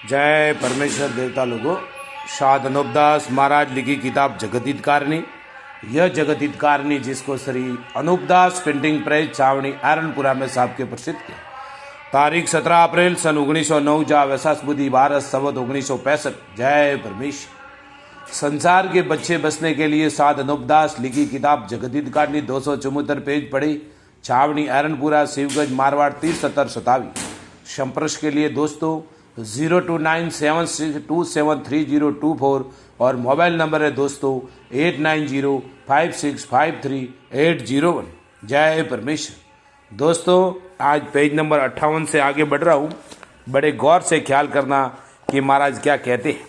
जय परमेश्वर देवता लोगों। शाद अनूपदास महाराज लिखी किताब जगत कारणी। यह जगत कारणी जिसको श्री अनूपदास प्रिंटिंग प्रेस छावनी आयरनपुरा में साहब के प्रसिद्ध किया। तारीख 17 अप्रैल सन 1909 जा वैसाख बुद्धि भारत संवत 1965। जय परमेश्वर। संसार के बच्चे बसने के लिए साध अनूपदास लिखी किताब जगत कारणी 274 पेज पढ़ी। छावनी आयरनपुरा शिवगंज मारवाड़ 307027। संपर्क के लिए दोस्तों 029762730024 और मोबाइल नंबर है दोस्तों 8905653801। जय परमेश्वर। दोस्तों आज पेज नंबर 58 से आगे बढ़ रहा हूँ। बड़े गौर से ख्याल करना कि महाराज क्या कहते हैं।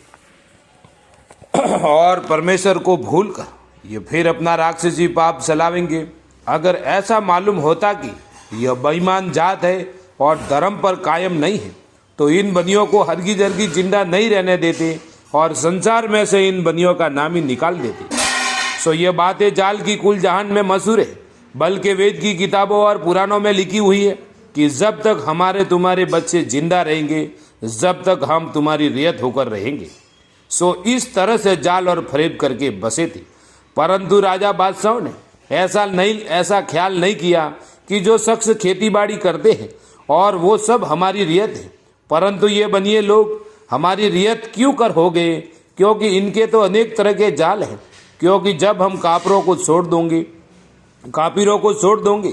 और परमेश्वर को भूल कर ये फिर अपना राक्षसी पाप चलावेंगे। अगर ऐसा मालूम होता कि यह बेईमान जात है और धर्म पर कायम नहीं है तो इन बनियों को हरगिज हरगिज जिंदा नहीं रहने देते और संसार में से इन बनियों का नाम ही निकाल देते। सो ये बातें जाल की कुल जहान में मशहूर है, बल्कि वेद की किताबों और पुराणों में लिखी हुई है कि जब तक हमारे तुम्हारे बच्चे जिंदा रहेंगे जब तक हम तुम्हारी रियत होकर रहेंगे। सो इस तरह से जाल और फरेब करके बसे थे। परंतु राजा बादशाह ने ऐसा ख्याल नहीं किया कि जो शख्स खेती बाड़ी करते हैं और वो सब हमारी रियत है, परंतु ये बनिए लोग हमारी रियत क्यों कर हो गए, क्योंकि इनके तो अनेक तरह के जाल हैं। क्योंकि जब हम काफिरों को छोड़ दोंगे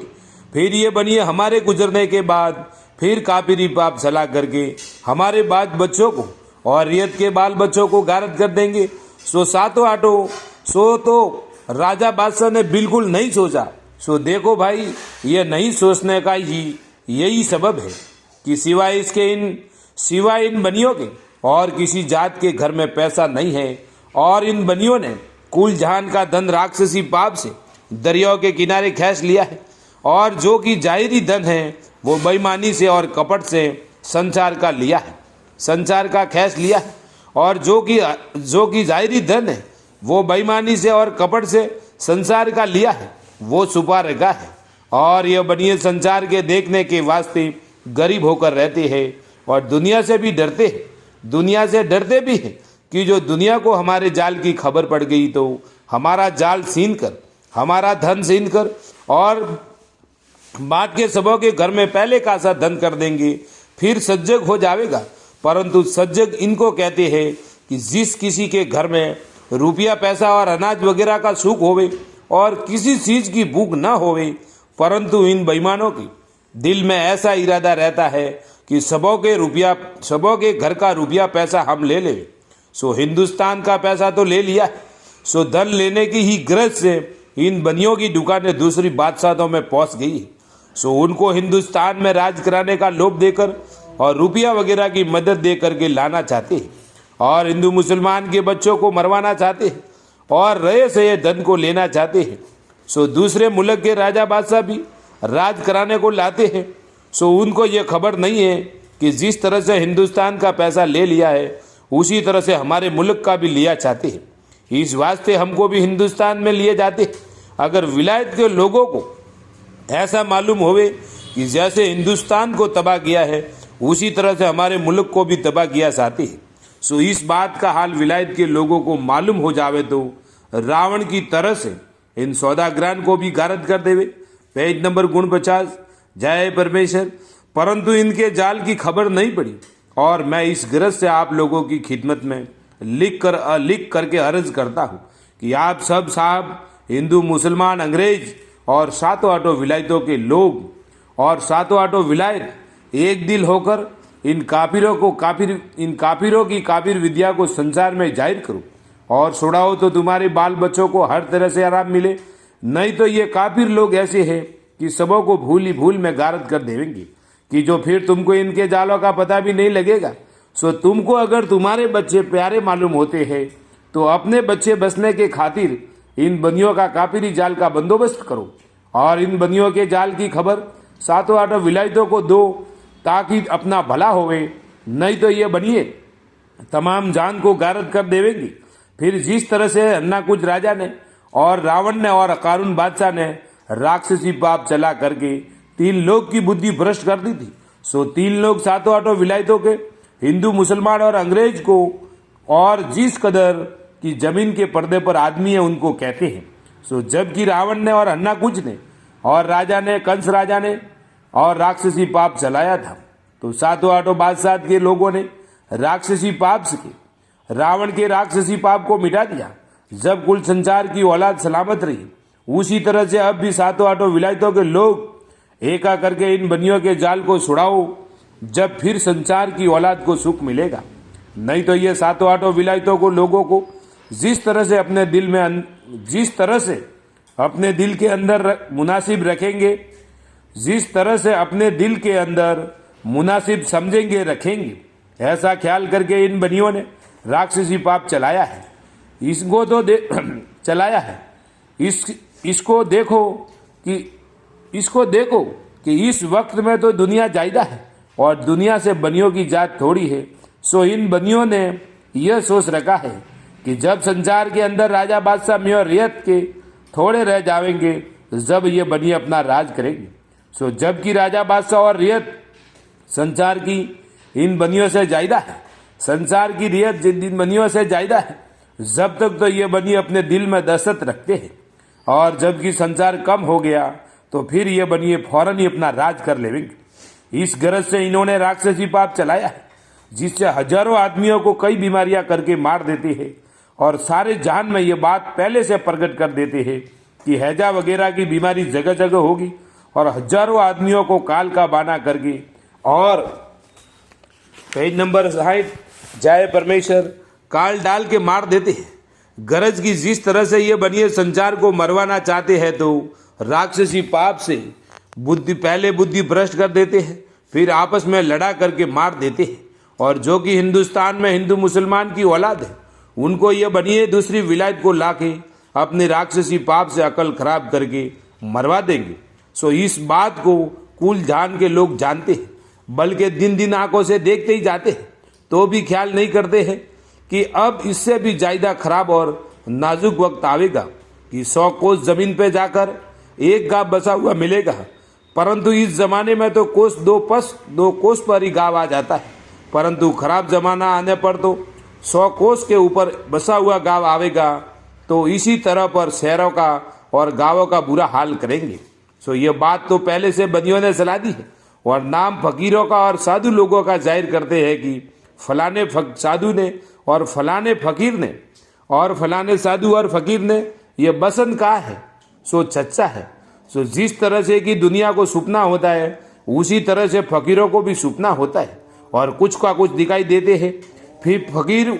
फिर ये बनिए हमारे गुजरने के बाद फिर काफिरी पाप चला करके हमारे बाद बच्चों को और रियत के बाल बच्चों को गारत कर देंगे। सो सातों आठों सो तो राजा बादशाह ने बिल्कुल नहीं सोचा। सो देखो भाई, ये नहीं सोचने का ही यही सबब है कि सिवाय इन बनियों के और किसी जात के घर में पैसा नहीं है और इन बनियों ने कुल जहान का धन राक्षसी पाप से दरियाओं के किनारे खींच लिया है और जो कि जाहिरी धन है वो बेईमानी से और कपट से संसार का खींच लिया है और जो कि जाहिरी धन है वो बेईमानी से और कपट से संसार का लिया है वो छुपा रखा है। और यह बनिए संसार के देखने के वास्ते गरीब होकर रहते हैं और दुनिया से डरते भी हैं कि जो दुनिया को हमारे जाल की खबर पड़ गई तो हमारा जाल छीन कर हमारा धन छीन कर और बात के सबों के घर में पहले का सा धन कर देंगे फिर सज्जग हो जाएगा। परंतु सज्जग इनको कहते हैं कि जिस किसी के घर में रुपया पैसा और अनाज वगैरह का सुख होवे और किसी चीज की भूख न होवे, परंतु इन बेईमानों की दिल में ऐसा इरादा रहता है कि सबों के घर का रुपया पैसा हम ले ले। सो हिंदुस्तान का पैसा तो ले लिया, सो धन लेने की ही गरज से इन बनियों की दुकानें दूसरी बादशाहों में पहुंच गई। सो उनको हिंदुस्तान में राज कराने का लोभ देकर और रुपया वगैरह की मदद दे करके लाना चाहते हैं और हिंदू मुसलमान के बच्चों को मरवाना चाहते हैं और रहे से ये धन को लेना चाहते हैं। सो दूसरे मुल्क के राजा बादशाह भी राज कराने को लाते हैं। सो उनको ये खबर नहीं है कि जिस तरह से हिंदुस्तान का पैसा ले लिया है उसी तरह से हमारे मुल्क का भी लिया चाहते हैं। इस वास्ते हमको भी हिंदुस्तान में लिए जाते हैं। अगर विलायत के लोगों को ऐसा मालूम होवे कि जैसे हिंदुस्तान को तबाह किया है उसी तरह से हमारे मुल्क को भी तबाह किया चाहते हैं। सो इस बात का हाल विलायत के लोगों को मालूम हो जावे तो रावण की तरह से इन सौदागरान को भी गारत कर देवे। Page number 49। जय परमेश्वर। परंतु इनके जाल की खबर नहीं पड़ी और मैं इस गरज से आप लोगों की खिदमत में लिख करके अर्ज करता हूँ कि आप सब साहब हिंदू मुसलमान अंग्रेज और सातों आठों विलायतों के लोग और सातों आठों विलायत एक दिल होकर इन काफिरों की काफिर विद्या को संसार में जाहिर करो और छुड़ाओ तो तुम्हारे बाल बच्चों को हर तरह से आराम मिले। नहीं तो ये काफिर लोग ऐसे हैं कि सबों को भूल में गारत कर देंगे कि जो फिर तुमको इनके जालों का पता भी नहीं लगेगा। सो तुमको अगर तुम्हारे बच्चे प्यारे मालूम होते हैं तो अपने बच्चे बसने के खातिर इन बनियों का काफिरी जाल का बंदोबस्त करो और इन बनियों के जाल की खबर सातों आठों विलायतों को दो ताकि अपना भला होवे। नहीं तो ये बनिए तमाम जान को गारत कर देवेंगी। फिर जिस तरह से अन्नाकुज राजा ने और रावण ने और अकारून बादशाह ने राक्षसी पाप चला करके 3 लोग की बुद्धि भ्रष्ट कर दी थी, सो 3 लोग सातों आठों विलायतों के हिंदू मुसलमान और अंग्रेज को और जिस कदर की जमीन के पर्दे पर आदमी है उनको कहते हैं। सो जबकि रावण ने और अन्नाकुज ने और राजा ने, कंस राजा ने और राक्षसी पाप चलाया था, तो सातों आठों बादशाह के लोगों ने राक्षसी पाप से रावण के राक्षसी पाप को मिटा दिया। जब कुल संसार की औलाद सलामत रही, उसी तरह से अब भी सातों आठों विलायतों के लोग एका करके इन बनियों के जाल को छुड़ाओ, जब फिर संसार की औलाद को सुख मिलेगा। नहीं तो ये सातों आठों विलायतों को लोगों को जिस तरह से अपने दिल के अंदर मुनासिब रखेंगे, जिस तरह से अपने दिल के अंदर मुनासिब समझेंगे रखेंगे, ऐसा ख्याल करके इन बनियों ने राक्षसी पाप चलाया है। इसको तो चलाया है। इसको देखो कि इस वक्त में तो दुनिया जायदा है और दुनिया से बनियों की जात थोड़ी है। सो इन बनियों ने यह सोच रखा है कि जब संसार के अंदर राजा बादशाह में और रियत के थोड़े रह जाएंगे, जब ये बनिए अपना राज करेंगे। सो जबकि राजा बादशाह और रियत संसार की इन बनियों से ज्यादा है, संसार की रियत जिन बनियों से ज्यादा है, जब तक तो ये बनी अपने दिल में दहशत रखते हैं, और जबकि संसार कम हो गया तो फिर ये बनिए फौरन ही अपना राज कर लेंगे। इस गरज से इन्होंने राक्षसी पाप चलाया है, जिससे हजारों आदमियों को कई बीमारियां करके मार देते हैं और सारे जहान में ये बात पहले से प्रकट कर देते हैं कि हैजा वगैरह की बीमारी जगह जगह होगी और हजारों आदमियों को काल का बाना करके और पेज नंबर 60 जय परमेश्वर काल डाल के मार देते हैं। गरज की जिस तरह से ये बनिए संसार को मरवाना चाहते हैं, तो राक्षसी पाप से पहले बुद्धि भ्रष्ट कर देते हैं, फिर आपस में लड़ा करके मार देते हैं। और जो कि हिंदुस्तान में हिंदू मुसलमान की औलाद है, उनको ये बनिए दूसरी विलायत को लाके अपने राक्षसी पाप से अकल खराब करके मरवा देंगे। सो इस बात को कुल जान के लोग जानते हैं, बल्कि दिन दिन आंखों से देखते ही जाते हैं, तो भी ख्याल नहीं करते हैं कि अब इससे भी ज्यादा खराब और नाजुक वक्त आवेगा कि 100 कोस जमीन पे जाकर एक गांव बसा हुआ मिलेगा। परंतु इस जमाने में तो दो कोस पर ही गांव आ जाता है, परंतु खराब जमाना आने पर तो 100 कोस के ऊपर बसा हुआ गांव आवेगा। तो इसी तरह पर शहरों का और गांवों का बुरा हाल करेंगे। सो ये बात तो पहले से बनियों ने सलाह दी है और नाम फकीरों का और साधु लोगों का जाहिर करते हैं कि फलाने साधु ने और फलाने फकीर ने और फलाने साधु और फकीर ने ये बसंत कहा है, सो सच्चा है। सो जिस तरह से कि दुनिया को सुपना होता है, उसी तरह से फकीरों को भी सुपना होता है और कुछ का कुछ दिखाई देते हैं। फिर फकीर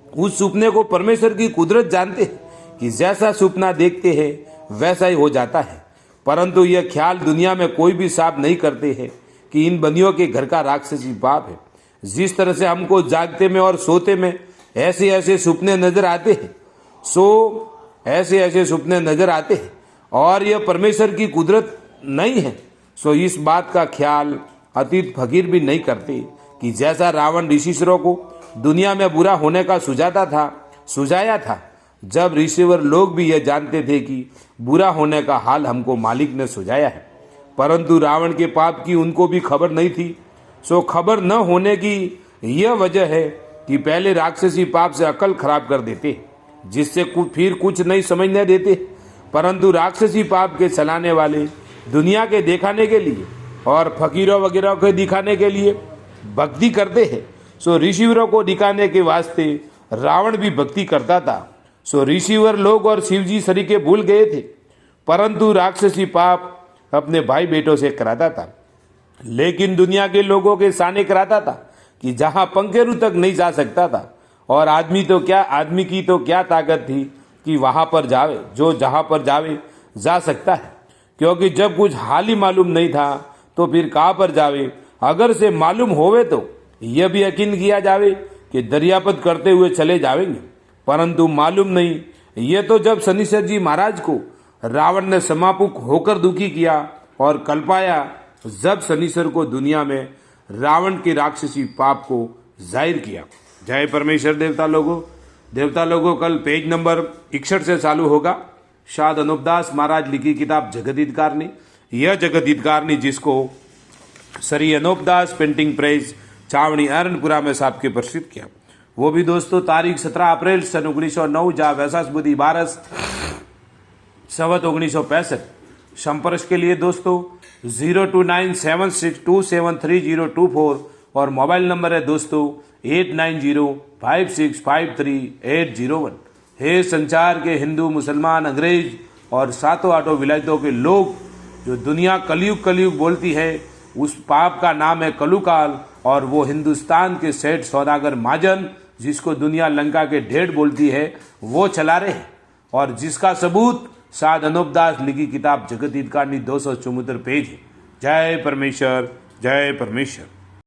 उस सुपने को परमेश्वर की कुदरत जानते हैं कि जैसा सुपना देखते हैं वैसा ही हो जाता है। परंतु यह ख्याल दुनिया में कोई भी साफ नहीं करते हैं कि इन बनियों के घर का राक्षसी पाप है। जिस तरह से हमको जागते में और सोते में ऐसे ऐसे सपने नजर आते हैं, ऐसे ऐसे सपने नजर आते हैं और यह परमेश्वर की कुदरत नहीं है। सो इस बात का ख्याल अतीत फकीर भी नहीं करते कि जैसा रावण ऋषिश्वरों को दुनिया में बुरा होने का सुझाया था, जब ऋषिवर लोग भी यह जानते थे कि बुरा होने का हाल हमको मालिक ने सुझाया है, परंतु रावण के पाप की उनको भी खबर नहीं थी। सो खबर न होने की यह वजह है कि पहले राक्षसी पाप से अकल खराब कर देते, जिससे फिर कुछ नहीं समझने देते, परंतु राक्षसी पाप के चलाने वाले दुनिया के दिखाने के लिए और फकीरों वगैरह के दिखाने के लिए भक्ति करते हैं। सो ऋषिवरों को दिखाने के वास्ते रावण भी भक्ति करता था। सो ऋषिवर लोग और शिवजी सरीके भूल गए थे, परंतु राक्षसी पाप अपने भाई बेटों से कराता था, लेकिन दुनिया के लोगों के सामने कराता था कि जहां पंखेरु तक नहीं जा सकता था, और आदमी की तो क्या ताकत थी कि वहां पर जावे, जो जहां पर जावे जा सकता है, क्योंकि जब कुछ हाल ही मालूम नहीं था तो फिर कहां पर जावे। अगर से मालूम होवे तो यह भी यकीन किया जावे कि दरियापत करते हुए चले जावेंगे, परंतु मालूम नहीं। ये तो जब शनिश्चर जी महाराज को रावण ने समापुक होकर दुखी किया और कल्पाया, जब शनिश्चर को दुनिया में रावण के राक्षसी पाप को जाहिर किया। जय परमेश्वर देवता लोगों कल पेज नंबर 61 से चालू होगा। शाद अनुपदास महाराज लिखी किताब जगदीतकारनी। यह जगदीतकारनी जिसको श्री अनुपदास प्रिंटिंग प्रेस छावनी अरनपुरा में साहब के प्रसिद्ध किया। वो भी दोस्तों तारीख 17 अप्रैल सन 1909 जहाँ वैसाख बुद्धि 12 संवत 1965। संपर्क के लिए दोस्तों 029762730024 और मोबाइल नंबर है दोस्तों 8905653801। हे संसार के हिंदू, मुसलमान, अंग्रेज और सातों आठों विलायतों के लोग, जो दुनिया कलयुग कलयुग बोलती है, उस पाप का नाम है कलुकाल। और वो हिंदुस्तान के सेठ सौदागर महाजन, जिसको दुनिया लंका के ढेड़ बोलती है, वो चला रहे हैं। और जिसका सबूत साध अनूपदास लिखी किताब जगत हित कहानी 274 पेज है। जय परमेश्वर, जय परमेश्वर।